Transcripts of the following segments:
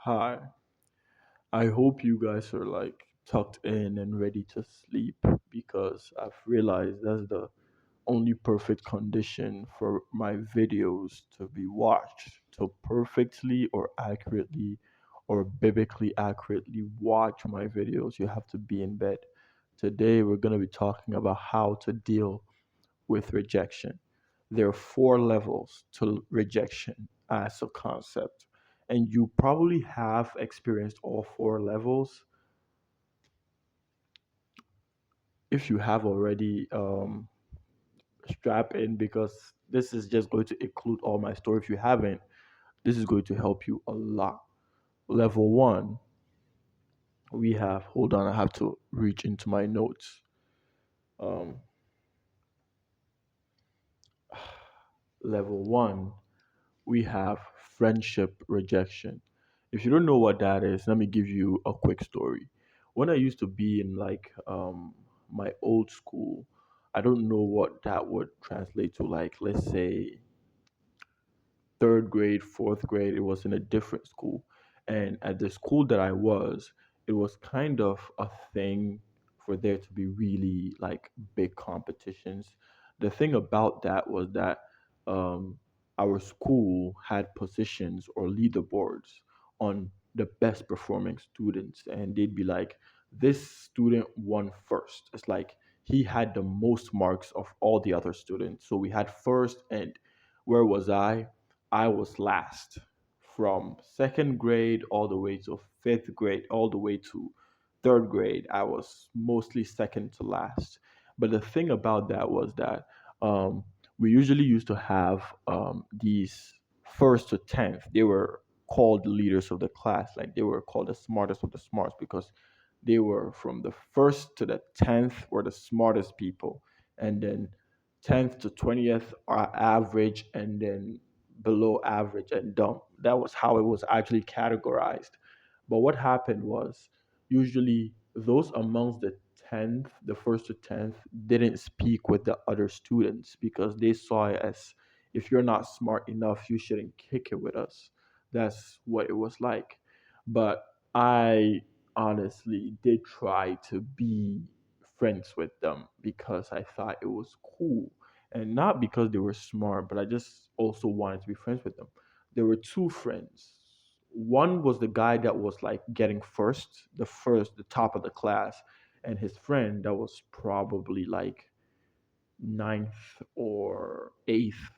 Hi, I hope you guys are like tucked in and ready to sleep because I've realized that's the only perfect condition for my videos to be watched. To perfectly or accurately or biblically accurately watch my videos, you have to be in bed. Today, we're going to be talking about how to deal with rejection. There are four levels to rejection as a concept, and you probably have experienced all four levels. If you have already, strap in because this is just going to include all my story. If you haven't, this is going to help you a lot. Level one, we have, hold on, I have to reach into my notes. Um, Level one, we have friendship rejection. If you don't know what that is, let me give you a quick story. When I used to be in like my old school, I don't know what that would translate to. Like, let's say third grade, fourth grade, it was in a different school. And at the school that I was, it was kind of a thing for there to be really like big competitions. The thing about that was that um, our school had positions or leaderboards on the best performing students. And they'd be like, this student won first. It's like he had the most marks of all the other students. So we had first, and where was I? I was last from second grade all the way to fifth grade, all the way to third grade. I was mostly second to last. But the thing about that was that um, we usually used to have these first to 10th. They were called the leaders of the class, like they were called the smartest of the smarts because they were from the first to the 10th were the smartest people. And then 10th to 20th are average, and then below average and dumb. That was how it was actually categorized. But what happened was usually those amongst the 10th, the first to 10th, didn't speak with the other students because they saw it as if you're not smart enough, you shouldn't kick it with us. That's what it was like. But I honestly did try to be friends with them because I thought it was cool, and not because they were smart, but I just also wanted to be friends with them. There were two friends. One was the guy that was like getting first, the top of the class, and his friend that was probably like ninth or eighth,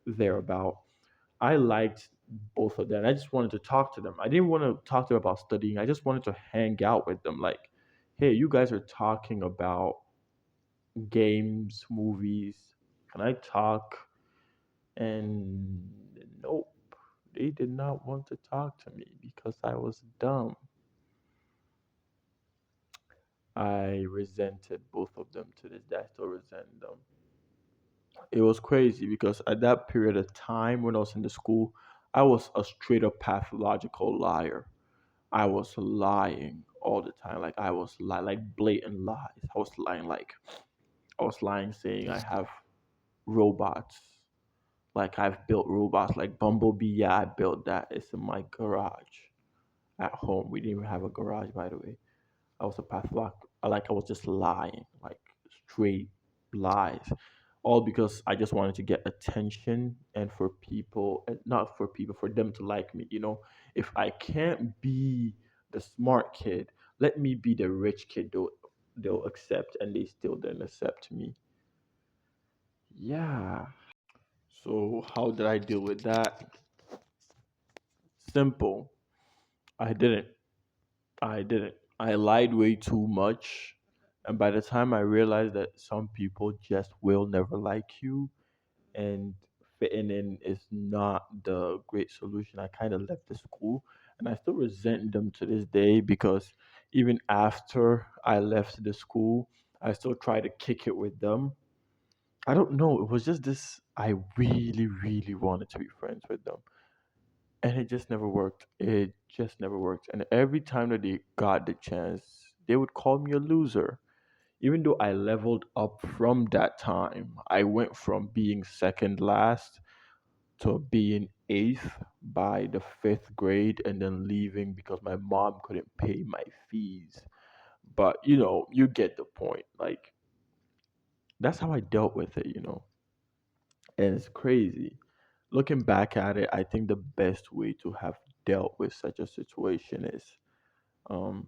thereabout. I liked both of them. I just wanted to talk to them. I didn't want to talk to them about studying. I just wanted to hang out with them. Like, hey, you guys are talking about games, movies. Can I talk? And nope, they did not want to talk to me because I was dumb. I resented both of them to this day. I still resent them. It was crazy because at that period of time when I was in the school, I was a straight up pathological liar. I was lying all the time. Like I was like blatant lies. I was lying saying I have robots. Like I've built robots like Bumblebee. Yeah, I built that. It's in my garage at home. We didn't even have a garage, by the way. I was a patholog. I was just lying, like straight lies, all because I just wanted to get attention and for people, and not for people, for them to like me. If I can't be the smart kid, let me be the rich kid. They'll accept, and they still didn't accept me. Yeah. So how did I deal with that? Simple. I didn't. I didn't. I lied way too much. And by the time I realized that some people just will never like you and fitting in is not the great solution, I kind of left the school. And I still resent them to this day because even after I left the school, I still try to kick it with them. I don't know. It was just this. I really, really wanted to be friends with them, and it just never worked. It just never worked. And every time that they got the chance, they would call me a loser. Even though I leveled up from that time, I went from being second last to being eighth by the fifth grade and then leaving because my mom couldn't pay my fees. But you get the point. Like, that's how I dealt with it. And it's crazy. Looking back at it, I think the best way to have dealt with such a situation is, um,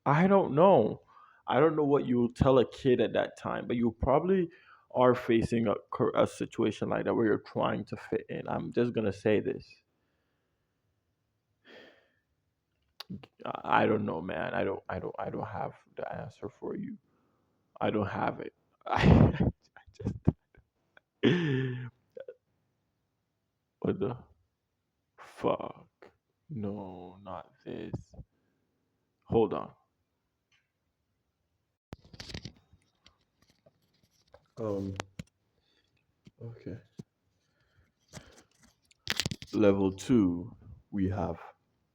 I don't know. I don't know what you will tell a kid at that time, but you probably are facing a situation like that where you're trying to fit in. I'm just gonna say this. I don't know, man. I don't have the answer for you. I don't have it. I just what the fuck? No, not this. Hold on. Um. Okay. Level two, we have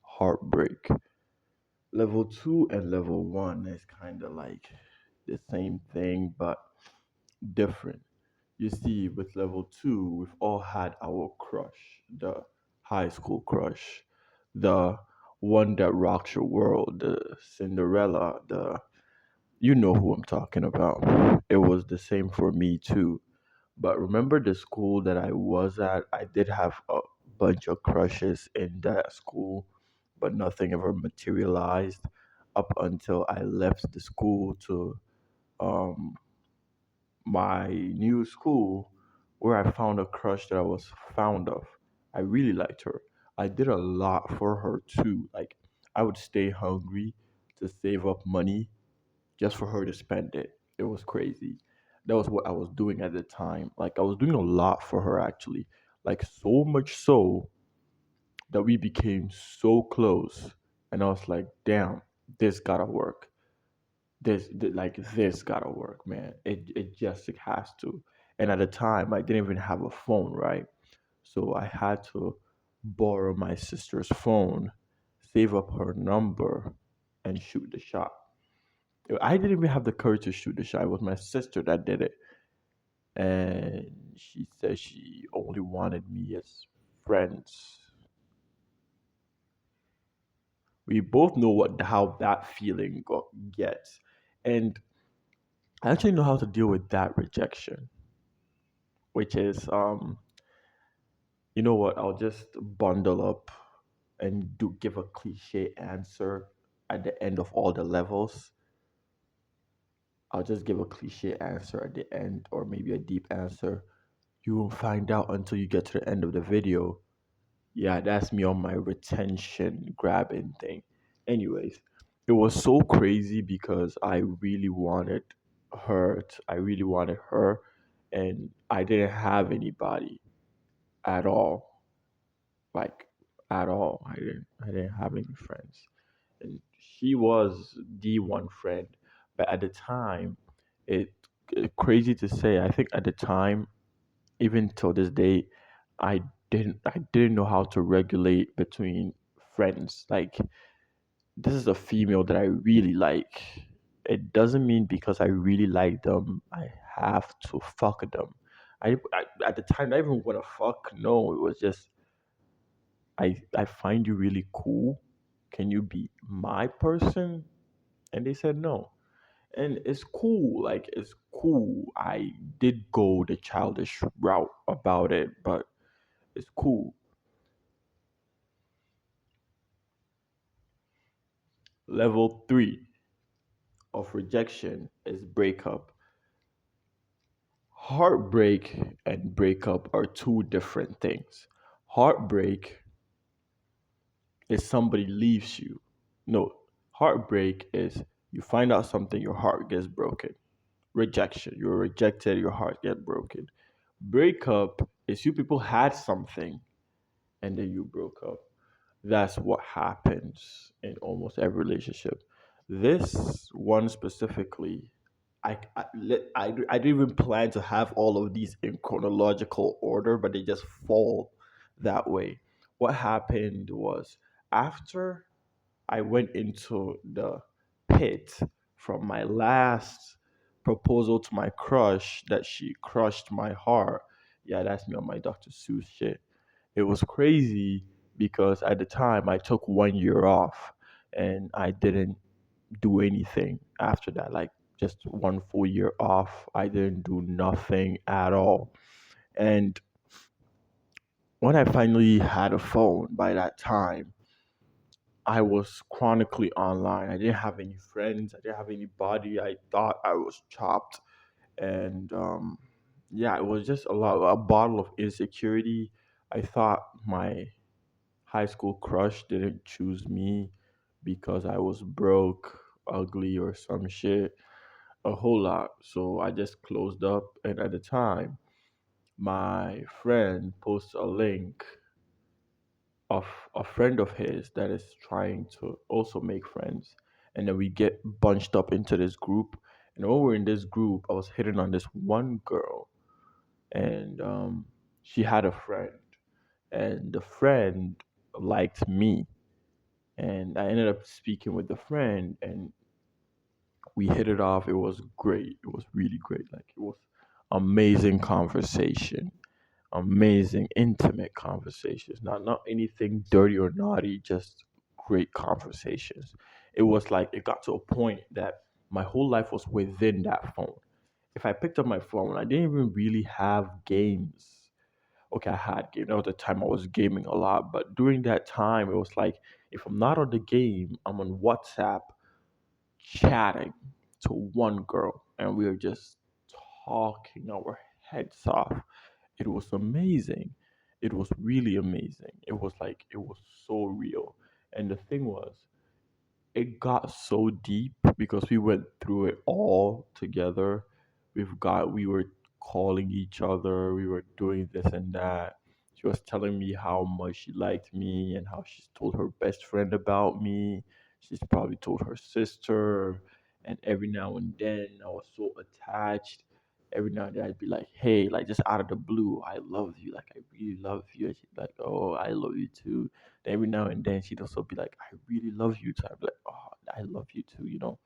heartbreak. Level two and level one is kind of like the same thing, but different. You see, with level two, we've all had our crush, the high school crush, the one that rocks your world, the Cinderella, the you know who I'm talking about. It was the same for me too. But remember the school that I was at? I did have a bunch of crushes in that school, but nothing ever materialized up until I left the school to um, my new school where I found a crush that I was fond of. I really liked her. I did a lot for her too. Like, I would stay hungry to save up money just for her to spend it. It was crazy. That was what I was doing at the time. Like, I was doing a lot for her actually. Like, so much so that we became so close. And I was like, damn, this gotta work. This gotta work, man. It just it has to. And at the time I didn't even have a phone, right? So I had to borrow my sister's phone, save up her number, and shoot the shot. I didn't even have the courage to shoot the shot. It was my sister that did it. And she said she only wanted me as friends. We both know what how that feeling gets. And I actually know how to deal with that rejection, which is you know what, I'll just bundle up and do give a cliche answer at the end of all the levels. I'll just give a cliche answer at the end or maybe a deep answer. You won't find out until you get to the end of the video. Yeah, that's me on my retention grabbing thing. Anyways, it was so crazy because I really wanted her, and I didn't have anybody at all. Like, at all. I didn't have any friends. And she was the one friend. But at the time, it crazy to say, I think at the time, even till this day, I didn't know how to regulate between friends. Like, this is a female that I really like. It doesn't mean because I really like them, I have to fuck them. I at the time I didn't even want to fuck. No, it was just I find you really cool. Can you be my person? And they said no. And it's cool. Like, it's cool. I did go the childish route about it, but it's cool. Level three of rejection is breakup. Heartbreak and breakup are two different things. Heartbreak is somebody leaves you. No, heartbreak is you find out something, your heart gets broken. Rejection, you're rejected, your heart gets broken. Breakup is you people had something and then you broke up. That's what happens in almost every relationship. This one specifically, I didn't even plan to have all of these in chronological order, but they just fall that way. What happened was, after I went into the pit from my last proposal to my crush that she crushed my heart. Yeah, that's me on my Dr. Seuss shit. It was crazy because at the time I took 1 year off and I didn't do anything after that. Like just 1 full year off. I didn't do nothing at all. And when I finally had a phone by that time, I was chronically online. I didn't have any friends. I didn't have anybody. I thought I was chopped. And yeah, it was just a bottle of insecurity. I thought my high school crush didn't choose me because I was broke, ugly, or some shit. A whole lot. So I just closed up. And at the time, my friend posts a link of a friend of his that is trying to also make friends. And then we get bunched up into this group. And when we're in this group, I was hitting on this one girl, and she had a friend, and the friend liked me. And I ended up speaking with the friend, and we hit it off. It was great. It was really great. Like it was amazing conversation, amazing intimate conversations. Not anything dirty or naughty, just great conversations. It was like it got to a point that my whole life was within that phone. If I picked up my phone, I didn't even really have games. Okay, I had game. That was the time I was gaming a lot, but during that time, it was like if I'm not on the game, I'm on WhatsApp chatting to one girl, and we were just talking our heads off. It was amazing. It was really amazing. It was like it was so real. And the thing was, it got so deep because we went through it all together. We were calling each other, we were doing this and that. She was telling me how much she liked me and how she's told her best friend about me. She's probably told her sister, and every now and then I was so attached. Every now and then I'd be like, hey, like just out of the blue, I love you. Like I really love you. And she'd be like, oh, I love you too. Every now and then she'd also be like, I really love you too. I'd be like, oh, I love you too, you know?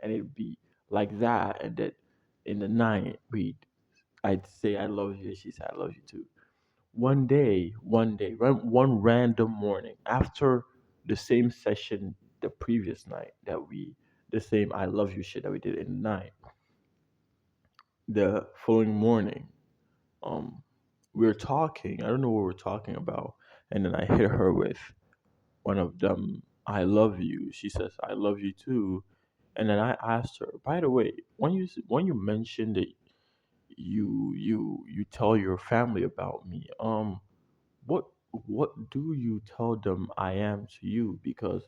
And it'd be like that. And then in the night, I'd say, I love you. And she'd say, I love you too. One random morning, after the same session the previous night the same I love you shit that we did in the night, the following morning, um, we were talking. I don't know what we were talking about. And then I hit her with, one of them, I love you. She says, I love you too. And then I asked her, by the way, when you mentioned that you tell your family about me, what what do you tell them I am to you? Because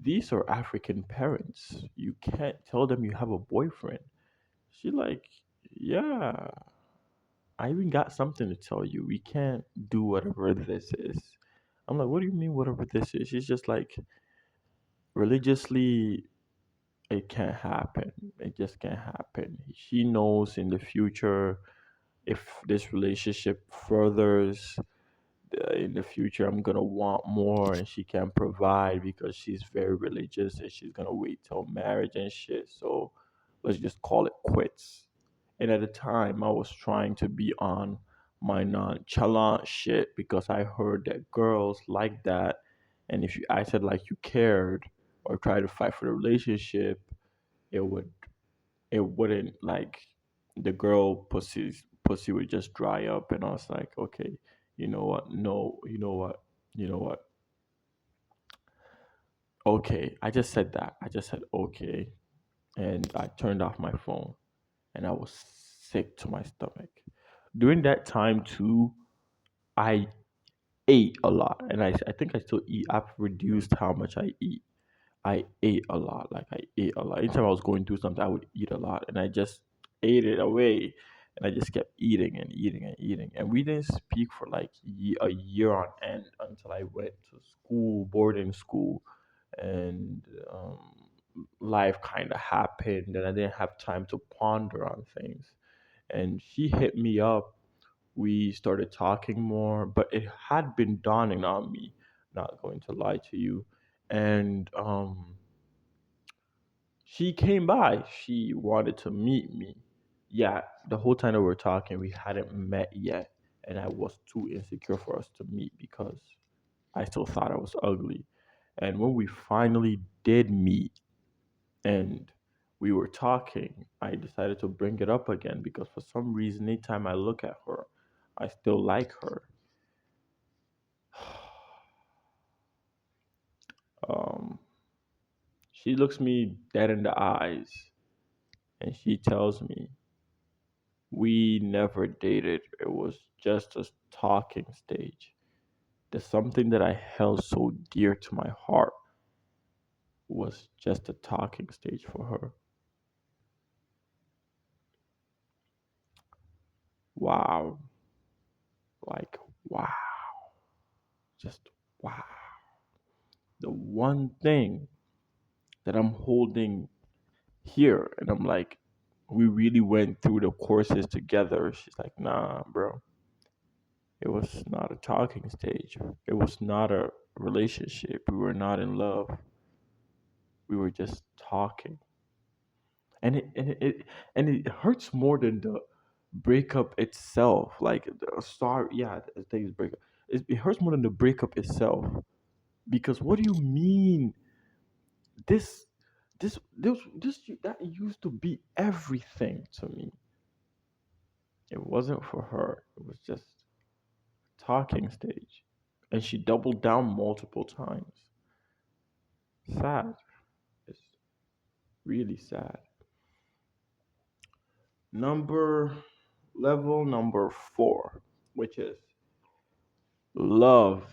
these are African parents. You can't tell them you have a boyfriend. She like, yeah, I even got something to tell you. We can't do whatever this is. I'm like, what do you mean whatever this is? She's just like, religiously, it can't happen. It just can't happen. She knows in the future, if this relationship furthers, in the future I'm gonna want more, and she can't provide because she's very religious, and she's gonna wait till marriage and shit. So let's just call it quits. And at the time I was trying to be on my nonchalant shit because I heard that girls like that, and if you acted like you cared or tried to fight for the relationship, it would it wouldn't like, the girl pussy would just dry up. And I was like, okay, you know what? No, you know what? Okay, I just said that. I just said okay, and I turned off my phone, and I was sick to my stomach. During that time too, I ate a lot, and I think I still eat. I've reduced how much I eat. I ate a lot. Like I ate a lot. Anytime I was going through something, I would eat a lot, and I just ate it away. And I just kept eating and eating and eating. And we didn't speak for like a year on end until I went to school, boarding school, and life kind of happened, and I didn't have time to ponder on things. And she hit me up. We started talking more, but it had been dawning on me, not going to lie to you. And she came by. She wanted to meet me. Yeah, the whole time that we were talking, we hadn't met yet. and I was too insecure for us to meet because I still thought I was ugly. And when we finally did meet and we were talking, I decided to bring it up again because for some reason, anytime I look at her, I still like her. Um, she looks me dead in the eyes and she tells me, we never dated. It was just a talking stage. There's something that I held so dear to my heart was just a talking stage for her. Wow. Like, wow. Just wow. The one thing that I'm holding here, and I'm like, we really went through the courses together. She's like, nah, bro. It was not a talking stage. It was not a relationship. We were not in love. We were just talking. And it hurts more than the breakup itself. Like sorry, yeah, I think it's breakup. It hurts more than the breakup itself. Because what do you mean? This, this that used to be everything to me. It wasn't for her. It was just talking stage, and she doubled down multiple times. Sad. It's really sad. Number level number 4, which is love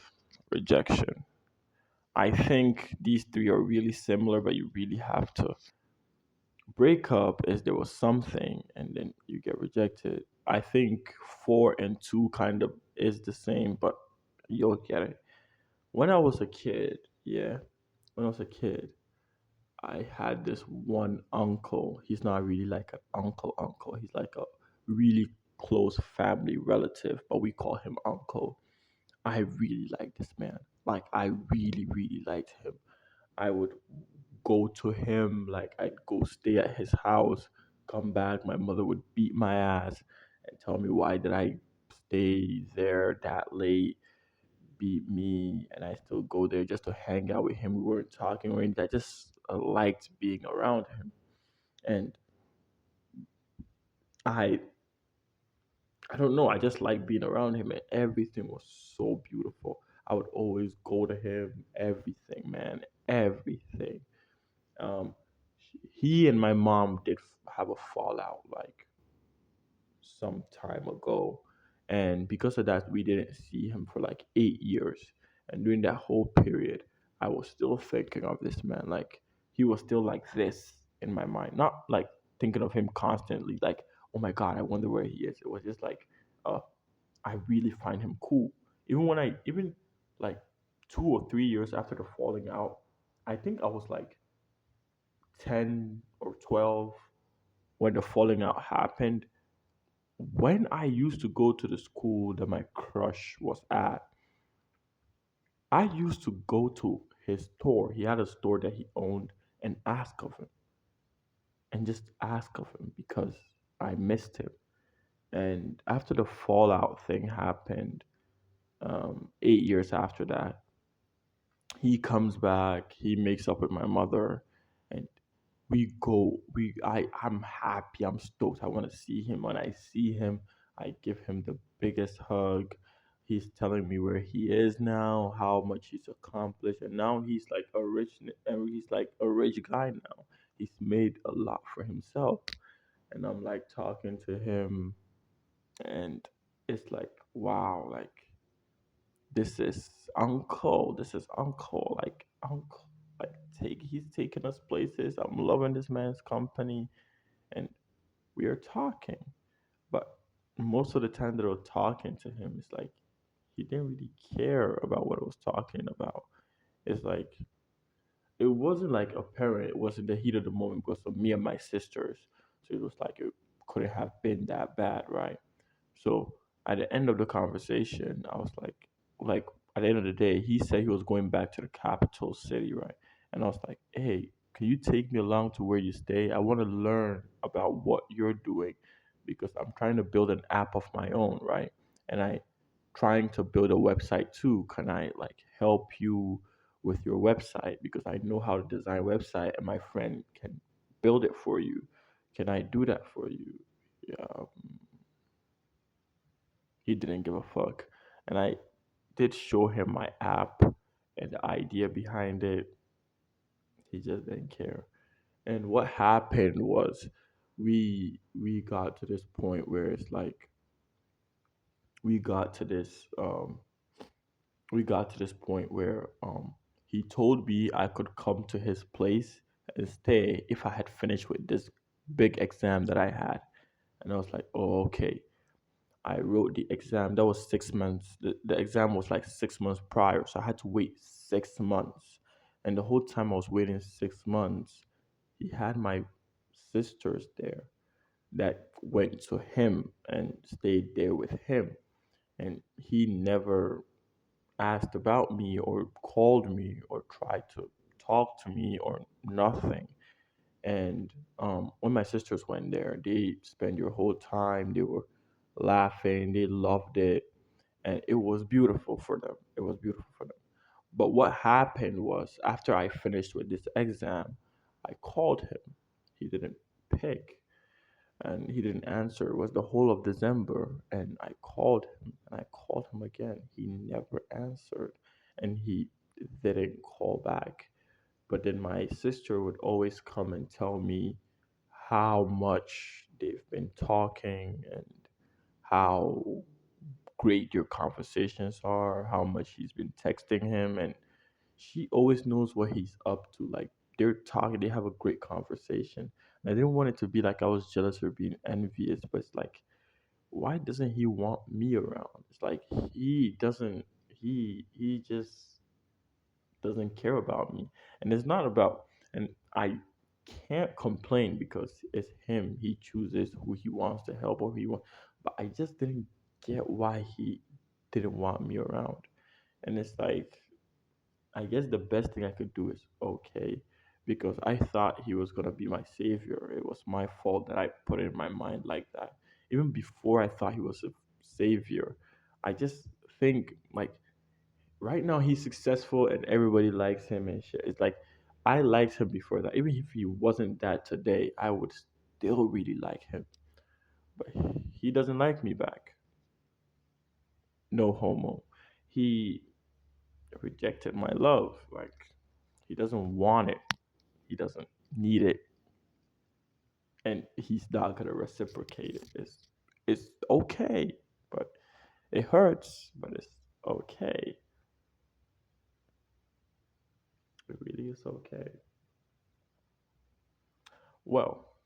rejection. I think these three are really similar, but you really have to break up is there was something and then you get rejected. I think 4 and 2 kind of is the same, but you'll get it. When I was a kid, yeah, when I was a kid, I had this one uncle. He's not really like an uncle. He's like a really close family relative, but we call him uncle. I really liked this man. Like I really, really liked him. I would go to him, like I'd go stay at his house, come back, my mother would beat my ass and tell me why did I stay there that late, beat me, and I still go there just to hang out with him. We weren't talking or anything. I just liked being around him. And I I don't know, I just like being around him and everything was so beautiful. I would always go to him, everything, man, everything. Um, he and my mom did have a fallout like some time ago, and because of that, we didn't see him for like 8 years. And during that whole period, I was still thinking of this man. Like he was still like this in my mind, not like thinking of him constantly. Like, oh my god, I wonder where he is. It was just like, uh, I really find him cool. Even like 2 or 3 years after the falling out, I think I was like 10 or 12 when the falling out happened. When I used to go to the school that my crush was at, I used to go to his store. He had a store that he owned and ask of him and just ask of him because I missed him. And after the fallout thing happened, 8 years after that, he comes back, he makes up with my mother, and I'm happy, I'm stoked. I want to see him. When I see him, I give him the biggest hug. He's telling me where he is now, how much he's accomplished, and now he's like a rich guy now. He's made a lot for himself. And I'm like talking to him, and it's like wow, like this is uncle, like uncle, like take he's taking us places. I'm loving this man's company, and we are talking. But most of the time that I was talking to him, it's like he didn't really care about what I was talking about. It's like it wasn't like apparent. It wasn't the heat of the moment because of me and my sisters. So it was like it couldn't have been that bad, right? So at the end of the conversation, I was like at the end of the day, he said he was going back to the capital city, right? And I was like, hey, can you take me along to where you stay? I want to learn about what you're doing because I'm trying to build an app of my own, right? and I trying to build a website too. Can I like help you with your website because I know how to design website and my friend can build it for you. Can I do that for you? Yeah, he didn't give a fuck. And I did show him my app and the idea behind it. He just didn't care. And what happened was we got to this point where it's like we got to this we got to this point where he told me I could come to his place and stay if I had finished with this big exam that I had. And I was like, oh, okay. I wrote the exam. That was 6 months. The exam was like 6 months prior. So I had to wait 6 months. And the whole time I was waiting 6 months, he had my sisters there that went to him and stayed there with him. And he never asked about me or called me or tried to talk to me or nothing. And when my sisters went there, they spent your whole time. They were laughing. They loved it, and it was beautiful for them. It was beautiful for them. But what happened was after I finished with this exam, I called him. He didn't pick and he didn't answer. It was the whole of December, and I called him and I called him again. He never answered, and he didn't call back. But then my sister would always come and tell me how much they've been talking and how great your conversations are, how much he's been texting him, and she always knows what he's up to. Like they're talking, they have a great conversation. And I didn't want it to be like I was jealous or being envious, but it's like, why doesn't he want me around? It's like he doesn't. He just doesn't care about me, and it's not about. And I can't complain because it's him. He chooses who he wants to help or who he wants. But I just didn't get why he didn't want me around. And it's like I guess the best thing I could do is okay, because I thought he was gonna be my savior. It was my fault that I put it in my mind like that. Even before I thought he was a savior, I just think like right now he's successful and everybody likes him and shit. It's like I liked him before that. Even if he wasn't that today, I would still really like him. But he doesn't like me back. No homo. He rejected my love. Like he doesn't want it. He doesn't need it, and he's not gonna reciprocate it. It's okay, but it hurts, but it's okay. It really is okay. Well,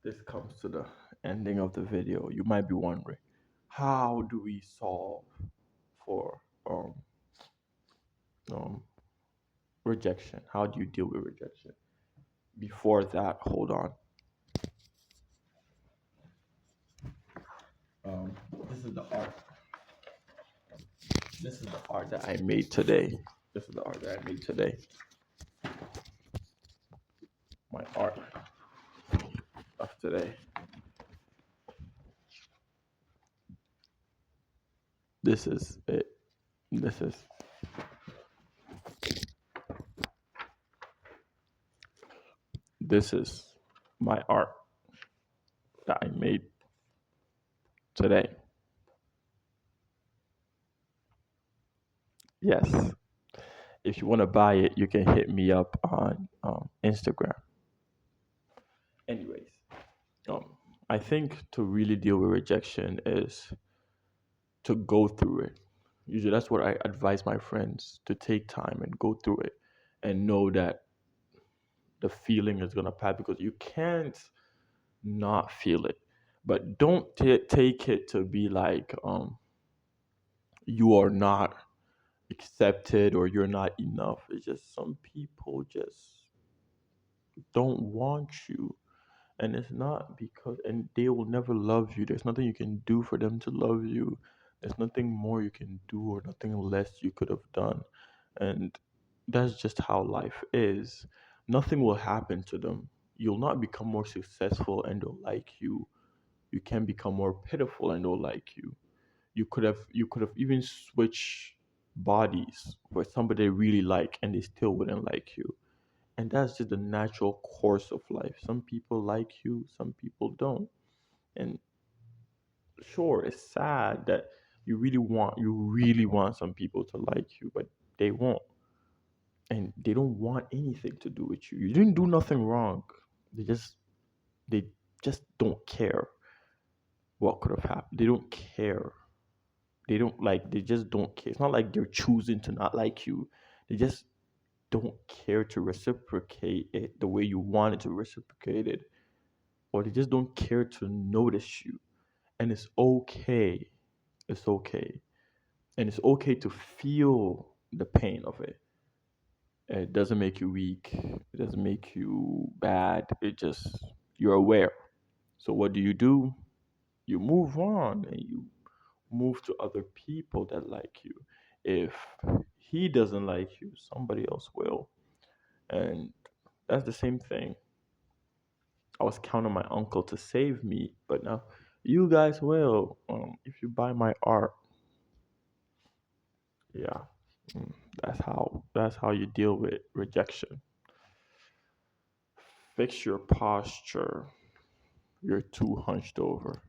this comes to the ending of the video. You might be wondering, how do we solve for um, rejection? How do you deal with rejection? Before that, hold on. Um, this is the art. This is the art that I made today. This is the art that I made today. My art of today. This is it. This is this is my art that I made today. Yes. If you want to buy it, you can hit me up on Instagram. Anyways, um, I think to really deal with rejection is to go through it. Usually, that's what I advise my friends to take time and go through it and know that the feeling is gonna pass because you can't not feel it. But don't take it to be like you are not accepted or you're not enough. It's just some people just don't want you. And it's not because, and they will never love you. There's nothing you can do for them to love you. There's nothing more you can do or nothing less you could have done. And that's just how life is. Nothing will happen to them. You'll not become more successful and they'll like you. You can become more pitiful and they'll like you. You could have even switched bodies for somebody they really like, and they still wouldn't like you. And that's just the natural course of life. Some people like you, some people don't. And sure, it's sad that you really want some people to like you, but they won't. And they don't want anything to do with you. You didn't do nothing wrong. They just they just don't care what could have happened. They don't care. They just don't care. It's not like they're choosing to not like you. They just don't care to reciprocate it the way you wanted to reciprocate it, or they just don't care to notice you. And it's okay. It's okay. And it's okay to feel the pain of it. It doesn't make you weak. It doesn't make you bad. It just, you're aware. So what do? You move on and you move to other people that like you. If he doesn't like you, somebody else will. And that's the same thing. I was counting on my uncle to save me, but now you guys will. If you buy my art, yeah, mm, that's how you deal with rejection. Fix your posture. You're too hunched over.